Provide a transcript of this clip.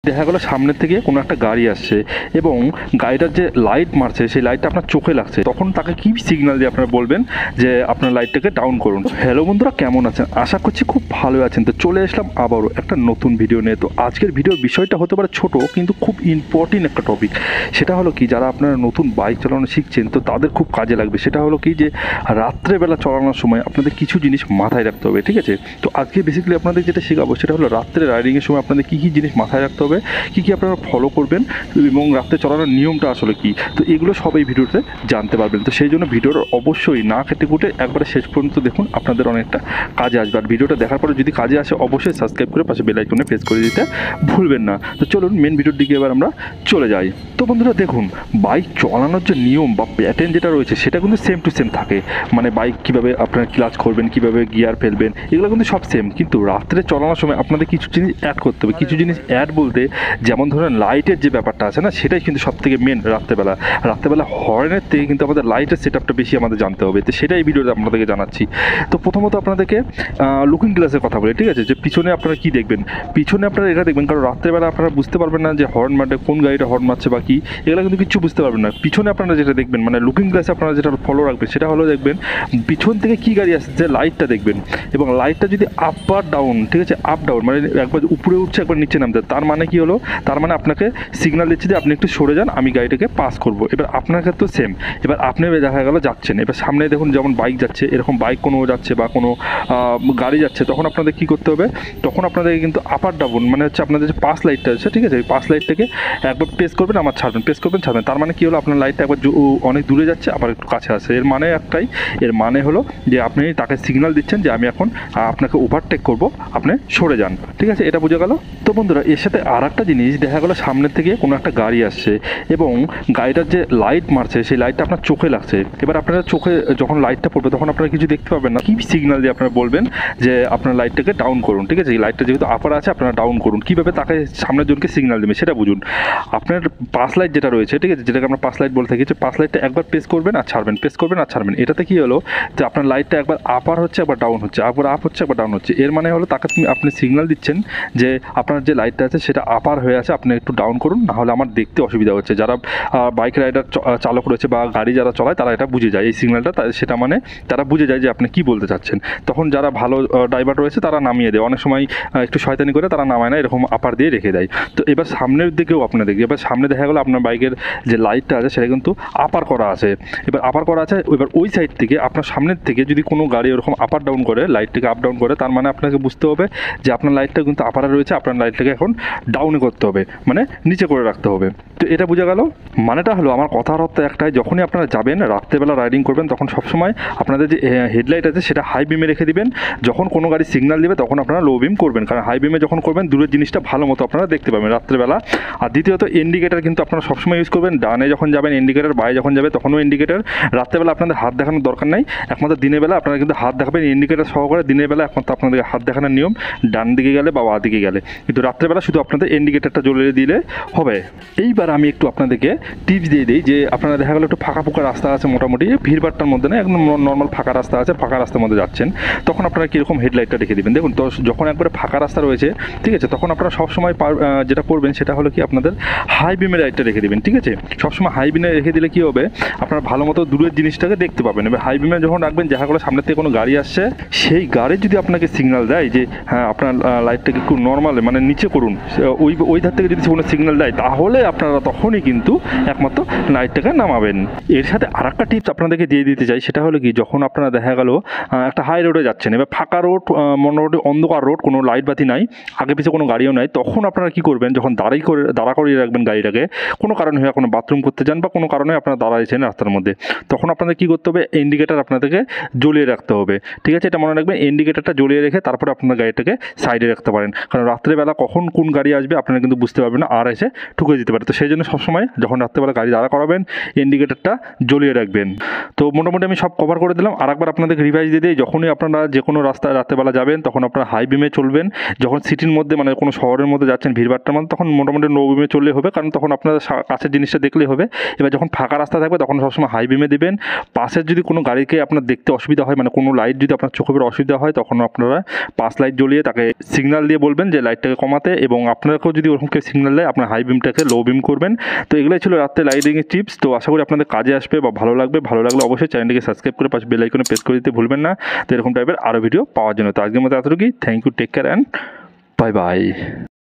দেখা গেলো সামনের থেকে কোনো একটা গাড়ি আসছে এবং গাড়িটার যে লাইট মারছে সেই লাইটটা আপনার চোখে লাগছে, তখন তাকে কি সিগন্যাল দিয়ে আপনারা বলবেন যে আপনার লাইটটাকে ডাউন করুন। হ্যালো বন্ধুরা, কেমন আছেন? আশা করছি খুব ভালো আছেন। তো চলে আসলাম আবারও একটা নতুন ভিডিও নিয়ে। তো আজকের ভিডিওর বিষয়টা হতে পারে ছোট, কিন্তু খুব ইম্পর্টেন্ট একটা টপিক। সেটা হলো কি, যারা আপনারা নতুন বাইক চালানো শিখছেন তো তাদের খুব কাজে লাগবে। সেটা হলো কি, যে রাত্রেবেলা চালানোর সময় আপনাদের কিছু জিনিস মাথায় রাখতে হবে, ঠিক আছে? তো আজকে বেসিক্যালি আপনাদের যেটা শেখাবো সেটা হলো রাত্রে রাইডিংয়ের সময় আপনাদের কী কী জিনিস মাথায় রাখতে হবে, কী কী আপনারা ফলো করবেন এবং রাত্রে চালানোর নিয়মটা আসলে কী। তো এগুলো সব এই ভিডিওতে জানতে পারবেন। তো সেই জন্য ভিডিওটা অবশ্যই না কেটে কুটে একবারে শেষ পর্যন্ত দেখুন, আপনাদের অনেকটা কাজে আসবে। আর ভিডিওটা দেখার পরে যদি কাজে আসে অবশ্যই সাবস্ক্রাইব করে পাশে বেল আইকনে প্রেস করে দিতে ভুলবেন না। তো চলুন মেন ভিডিওর দিকে এবার আমরা চলে যাই। তো বন্ধুরা দেখুন, বাইক চালানোর যে নিয়ম বা প্যাটার্ন যেটা রয়েছে সেটা কিন্তু সেম টু সেম থাকে। মানে বাইক কীভাবে আপনারা ক্লাচ করবেন, কীভাবে গিয়ার ফেলবেন, এগুলো কিন্তু সব সেম। কিন্তু রাত্রে চালানোর সময় আপনাদের কিছু জিনিস অ্যাড করতে হবে। কিছু জিনিস অ্যাড বলতে যেমন ধরেন লাইটের যে ব্যাপারটা আছে না, সেটাই কিন্তু সব থেকে মেন। রাত্রেবেলা হর্নের থেকে কিন্তু আমাদের লাইটের সেট আপটা বেশি আমাদের জানতে হবে। তো সেটাই ভিডিওতে আপনাদেরকে জানাচ্ছি। তো প্রথমত আপনাদেরকে লুকিং গ্লাসের কথা বলি, ঠিক আছে? যে পিছনে আপনারা কী দেখবেন, পিছনে আপনারা এটা দেখবেন, কারণ রাত্রেবেলা আপনারা বুঝতে পারবেন না যে হর্ন মারতে কোন গাড়িটা হর্ন মারছে বা কী, এগুলো কিন্তু কিছু বুঝতে পারবেন না। পিছনে আপনারা যেটা দেখবেন, মানে লুকিং গ্লাসে আপনারা যেটা ফলো রাখবেন সেটা হলো দেখবেন পিছন থেকে কী গাড়ি আসছে লাইটটা দেখবেন, এবং লাইটটা যদি আপ বা ডাউন, ঠিক আছে, আপ ডাউন মানে একবার উপরে উঠছে একবার নিচে নামছে, তার মানে কি হলো, তার মানে আপনাকে সিগন্যাল দিচ্ছে যে আপনি একটু সরে যান, আমি গাড়িটাকে পাস করব। এবার আপনার ক্ষেত্রে সেম। এবার আপনি দেখা গেল যাচ্ছেন, এবার সামনে দেখুন যেমন বাইক যাচ্ছে, এরকম বাইক কোনো যাচ্ছে বা কোনো গাড়ি যাচ্ছে, তখন আপনাদের কী করতে হবে, তখন আপনাদেরকে কিন্তু আপার ডাউন মানে হচ্ছে আপনাদের যে পাস লাইটটা আছে, ঠিক আছে, ওই পাস লাইটটাকে একবার প্রেস করবেন, আমার ছাড়বেন, প্রেস করবেন, ছাড়বেন। তার মানে কী হলো, আপনার লাইটটা একবার অনেক দূরে যাচ্ছে আবার একটু কাছে আসে। এর মানে একটাই, এর মানে হলো যে আপনি তাকে সিগন্যাল দিচ্ছেন যে আমি এখন আপনাকে ওভারটেক করব, আপনি সরে যান, ঠিক আছে? এটা বোঝা গেল। তো বন্ধুরা এর সাথে আর একটা জিনিস, দেখা গেলো সামনের থেকে কোনো একটা গাড়ি আসছে এবং গাড়িটার যে লাইট মারছে সেই লাইটটা আপনার চোখে লাগছে। এবার আপনারা চোখে যখন লাইটটা পড়বে তখন আপনারা কিছু দেখতে পাবেন না, কী সিগন্যাল দিয়ে আপনারা বলবেন যে আপনার লাইটটাকে ডাউন করুন, ঠিক আছে? এই লাইটটা যেহেতু আপার আছে আপনারা ডাউন করুন। কীভাবে তাকে সামনের জনকে সিগন্যাল দেবে সেটা বুঝুন। আপনার পাস লাইট যেটা রয়েছে, ঠিক আছে, যেটাকে আমরা পাস লাইট বলে থাকি, যে পাস লাইটটা একবার প্রেস করবেন আর ছাড়বেন, প্রেস করবেন আর ছাড়বেন। এটাতে কী হলো, যে আপনার লাইটটা একবার আপার হচ্ছে একবার ডাউন হচ্ছে, একবার আপ হচ্ছে একবার ডাউন হচ্ছে। এর মানে হলো তাকে আপনি সিগন্যাল দিচ্ছেন যে আপনার যে লাইটটা আছে সেটা আপার হয়ে আছে, আপনি একটু ডাউন করুন, না হলে আমার দেখতে অসুবিধা হচ্ছে। যারা বাইক রাইডার চালক রয়েছে বা গাড়ি যারা চলায় তারা এটা বুঝে যায়, এই সিগন্যালটা সেটা মানে তারা বুঝে যায় যে আপনি কী বলতে চাচ্ছেন। তখন যারা ভালো ড্রাইভার রয়েছে তারা নামিয়ে দেয়, অনেক সময় একটু শয়তানি করে তারা নামায় না, এরকম আপার দিয়ে রেখে দেয়। তো এবার সামনের দিকেও আপনার দেখি, এবার সামনে দেখা গেলো আপনার বাইকের যে লাইটটা আছে সেটা কিন্তু আপার করা আছে। এবার আপার করা আছে, এবার ওই সাইড থেকে আপনার সামনের থেকে যদি কোনো গাড়ি ওরকম আপার ডাউন করে, লাইটটাকে আপ ডাউন করে, তার মানে আপনাকে বুঝতে হবে যে আপনার লাইটটা কিন্তু আপারে রয়েছে, আপনার লাইটটাকে এখন ডাউনে করতে হবে, মানে নিচে করে রাখতে হবে। তো এটা বোঝা গেল। মানেটা হলো, আমার কথার অর্থ একটাই, যখনই আপনারা যাবেন রাত্রেবেলা রাইডিং করবেন তখন সবসময় আপনাদের যে হেডলাইট আছে সেটা হাই বিমে রেখে দিবেন। যখন কোনো গাড়ি সিগন্যাল দেবে তখন আপনারা লো বিম করবেন, কারণ হাই বিমে যখন করবেন দূরের জিনিসটা ভালো মতো আপনারা দেখতে পাবেন রাত্রেবেলা। আর দ্বিতীয়ত ইন্ডিকেটার কিন্তু আপনারা সবসময় ইউজ করবেন, ডানে যখন যাবেন ইন্ডিকেটার, বাইরে যখন যাবে তখনও ইন্ডিকেটার। রাত্রেবেলা আপনাদের হাত দেখানোর দরকার নাই, একমাত্র দিনের বেলা আপনারা কিন্তু হাত দেখাবেন ইন্ডিকেটার সহকারে। দিনের বেলা একমাত্র আপনাদের হাত দেখানোর নিয়ম ডান দিকে গেলে বা বাঁ দিকে গেলে, কিন্তু রাত্রেবেলা শুধু আপনাদের ইন্ডিকেটারটা জ্বলিয়ে দিলে হবে। এইবার আমি একটু আপনাদেরকে টিপস দিয়ে দিই, যে আপনারা দেখা গেলো একটু ফাঁকা ফুঁকা রাস্তা আছে, মোটামুটি ভিড়ভাড়টার মধ্যে না, একদম নর্মাল ফাঁকা রাস্তা আছে, ফাঁকা রাস্তার মধ্যে যাচ্ছেন, তখন আপনারা কীরকম হেডলাইটটা রেখে দেবেন। দেখুন, তো যখন একবারে ফাঁকা রাস্তা রয়েছে, ঠিক আছে, তখন আপনারা সবসময় যেটা করবেন সেটা হলো কি, আপনাদের হাই বিমের লাইটটা রেখে দেবেন, ঠিক আছে? সবসময় হাই বিমে রেখে দিলে কী হবে, আপনারা ভালো মতো দূরের জিনিসটাকে দেখতে পাবেন। এবার হাই বিমে যখন রাখবেন, দেখা গেলো সামনের থেকে কোনো গাড়ি আসছে, সেই গাড়ি যদি আপনাকে সিগন্যাল দেয় যে হ্যাঁ আপনার লাইটটাকে একটু নর্মাল মানে নিচে করুন, ওই ধার থেকে যদি কোনো সিগন্যাল দেয়, তাহলে আপনারা তখনই কিন্তু একমাত্র লাইটটাকে নামাবেন। এর সাথে আর একটা টিপস আপনাদেরকে দিয়ে দিতে চাই, সেটা হলো কি, যখন আপনারা দেখা গেল একটা হাই রোডে যাচ্ছেন, এবার ফাঁকা রোড, মোটামুটি অন্ধকার রোড, কোনো লাইট বাতি নাই, আগে পিছিয়ে কোনো গাড়িও নাই, তখন আপনারা কী করবেন, যখন দাঁড়া করিয়ে রাখবেন গাড়িটাকে, কোনো কারণে হয়ে কোনো বাথরুম করতে যান বা কোনো কারণে আপনারা দাঁড়াইছেন রাস্তার মধ্যে, তখন আপনাদের কী করতে হবে, ইন্ডিকেটার আপনাদেরকে জ্বলিয়ে রাখতে হবে, ঠিক আছে? এটা মনে রাখবেন, ইন্ডিকেটারটা জ্বলিয়ে রেখে তারপরে আপনার গাড়িটাকে সাইডে রাখতে পারেন, কারণ রাত্রেবেলা কখন কোন গাড়ি আসবে আপনারা কিন্তু বুঝতে পারবেন না, আর এসে ঠুকে দিতে পারে। তো সেই জন্য সবসময় যখন রাত্রেবেলা গাড়ি দাঁড়া করাবেন ইন্ডিকেটারটা জ্বলিয়ে রাখবেন। তো মোটামুটি আমি সব কভার করে দিলাম। আর একবার আপনাদের রিভাইজ দিয়ে দিই, যখনই আপনারা যে কোনো রাস্তায় রাত্রেবেলা যাবেন তখন আপনারা হাই বিমে চলবেন। যখন সিটির মধ্যে মানে কোনো শহরের মধ্যে যাচ্ছেন ভিড়ভাড়টার মধ্যে, তখন মোটামুটি লো বিমে চললে হবে, কারণ তখন আপনার আপনারা কাছের জিনিসটা দেখলেই হবে। এবার যখন ফাঁকা রাস্তা থাকবে তখন সবসময় হাই বিমে দেবেন। পাশের যদি কোনো গাড়িকে আপনার দেখতে অসুবিধা হয়, মানে কোনো লাইট যদি আপনার চোখে অসুবিধা হয়, তখন আপনারা পাস লাইট জ্বলিয়ে তাকে সিগন্যাল দিয়ে বলবেন যে লাইটটাকে কমাতে, এবং আপনাকেও যদি ওরকম কেউ সিগন্যাল দেয় আপনার হাই বিমটাকে লো বিম করবেন। তো এগুলোই ছিল রাত্রে লাইটিংয়ের টিপস। তো আশা করি আপনাদের কাজে আসবে বা ভালো লাগবে। ভালো লাগলে অবশ্যই চ্যানেলটিকে সাবস্ক্রাইব করে পাশে বেল আইকনে প্রেস করে দিতে ভুলবেন না, তো এরকম টাইপের আরও ভিডিও পাওয়ার জন্য। তো আজকের মতো এতটুকুই। Thank you, take care and bye by.